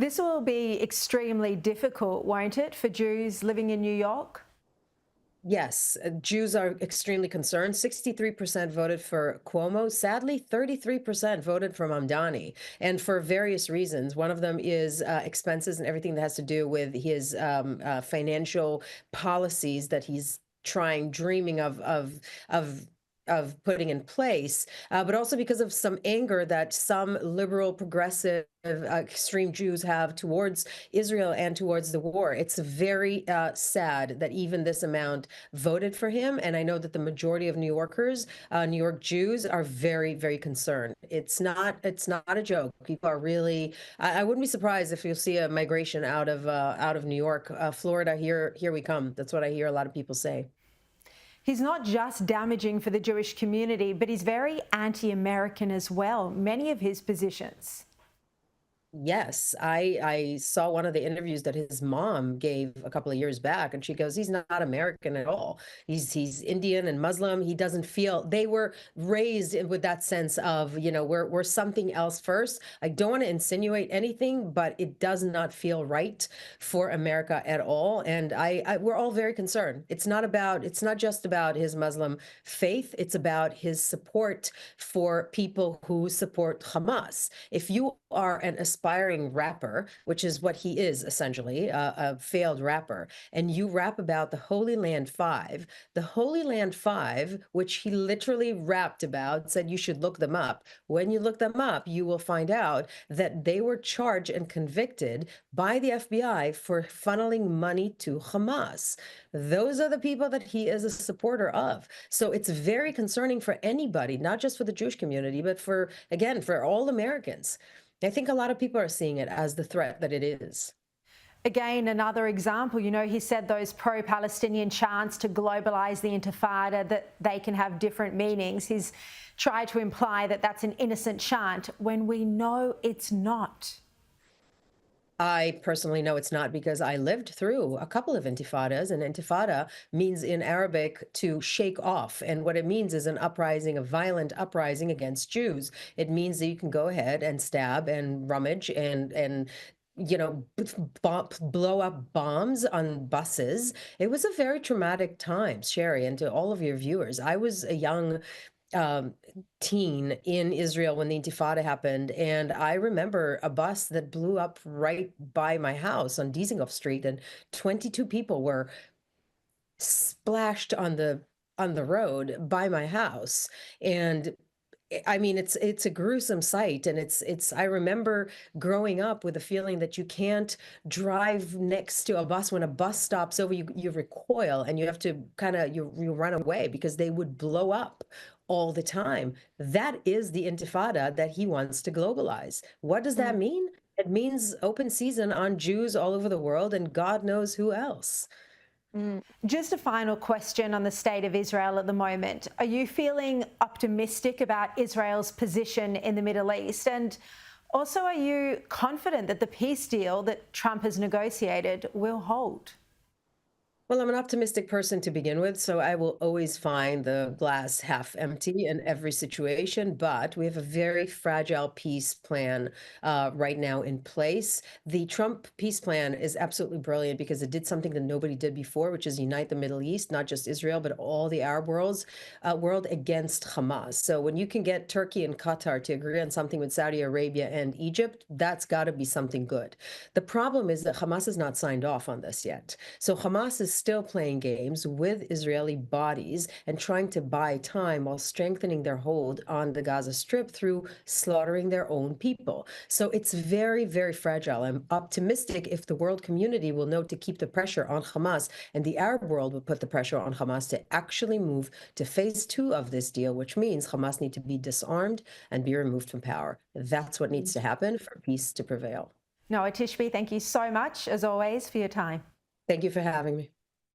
This will be extremely difficult, won't it, for Jews living in New York? Yes, Jews are extremely concerned. 63% voted for Cuomo. Sadly, 33% voted for Mamdani, and for various reasons. One of them is expenses and everything that has to do with his financial policies that he's dreaming of putting in place, but also because of some anger that some liberal, progressive, extreme Jews have towards Israel and towards the war. It's very sad that even this amount voted for him. And I know that the majority of New Yorkers, New York Jews, are very, very concerned. It's not a joke. People are really. I wouldn't be surprised if you'll see a migration out of New York, Florida. Here we come. That's what I hear a lot of people say. He's not just damaging for the Jewish community, but he's very anti-American as well, many of his positions. Yes, I saw one of the interviews that his mom gave a couple of years back, and she goes, "He's not American at all. He's Indian and Muslim. He doesn't feel." They were raised with that sense of, we're something else first. I don't want to insinuate anything, but it does not feel right for America at all. And we're all very concerned. It's not just about his Muslim faith. It's about his support for people who support Hamas. If you are an aspiring rapper, which is what he is essentially, a failed rapper, and you rap about the Holy Land Five, the Holy Land Five, which he literally rapped about, said you should look them up. When you look them up, you will find out that they were charged and convicted by the FBI for funneling money to Hamas. Those are the people that he is a supporter of. So it's very concerning for anybody, not just for the Jewish community, but again, for all Americans. I think a lot of people are seeing it as the threat that it is. Again, another example, he said those pro-Palestinian chants to globalize the Intifada, that they can have different meanings. He's tried to imply that that's an innocent chant when we know it's not. I personally know it's not because I lived through a couple of intifadas, and intifada means in Arabic to shake off. And what it means is an uprising, a violent uprising against Jews. It means that you can go ahead and stab and rummage and blow up bombs on buses. It was a very traumatic time, Sherry, and to all of your viewers. I was a young um, teen in Israel when the Intifada happened, and I remember a bus that blew up right by my house on Dizengoff Street, and 22 people were splashed on the road by my house. And I mean, it's a gruesome sight, and it's. I remember growing up with the feeling that you can't drive next to a bus. When a bus stops over you, you recoil and you have to you run away because they would blow up all the time. That is the Intifada that he wants to globalize. What does that mean? It means open season on Jews all over the world, and God knows who else. Just a final question on the state of Israel at the moment. Are you feeling optimistic about Israel's position in the Middle East? And also, are you confident that the peace deal that Trump has negotiated will hold? Well, I'm an optimistic person to begin with, so I will always find the glass half empty in every situation. But we have a very fragile peace plan right now in place. The Trump peace plan is absolutely brilliant because it did something that nobody did before, which is unite the Middle East, not just Israel, but all the Arab world against Hamas. So when you can get Turkey and Qatar to agree on something with Saudi Arabia and Egypt, that's got to be something good. The problem is that Hamas has not signed off on this yet. So Hamas is still playing games with Israeli bodies and trying to buy time while strengthening their hold on the Gaza Strip through slaughtering their own people. So it's very, very fragile. I'm optimistic if the world community will know to keep the pressure on Hamas, and the Arab world will put the pressure on Hamas to actually move to phase 2 of this deal, which means Hamas need to be disarmed and be removed from power. That's what needs to happen for peace to prevail. Noa Tishby, thank you so much, as always, for your time. Thank you for having me.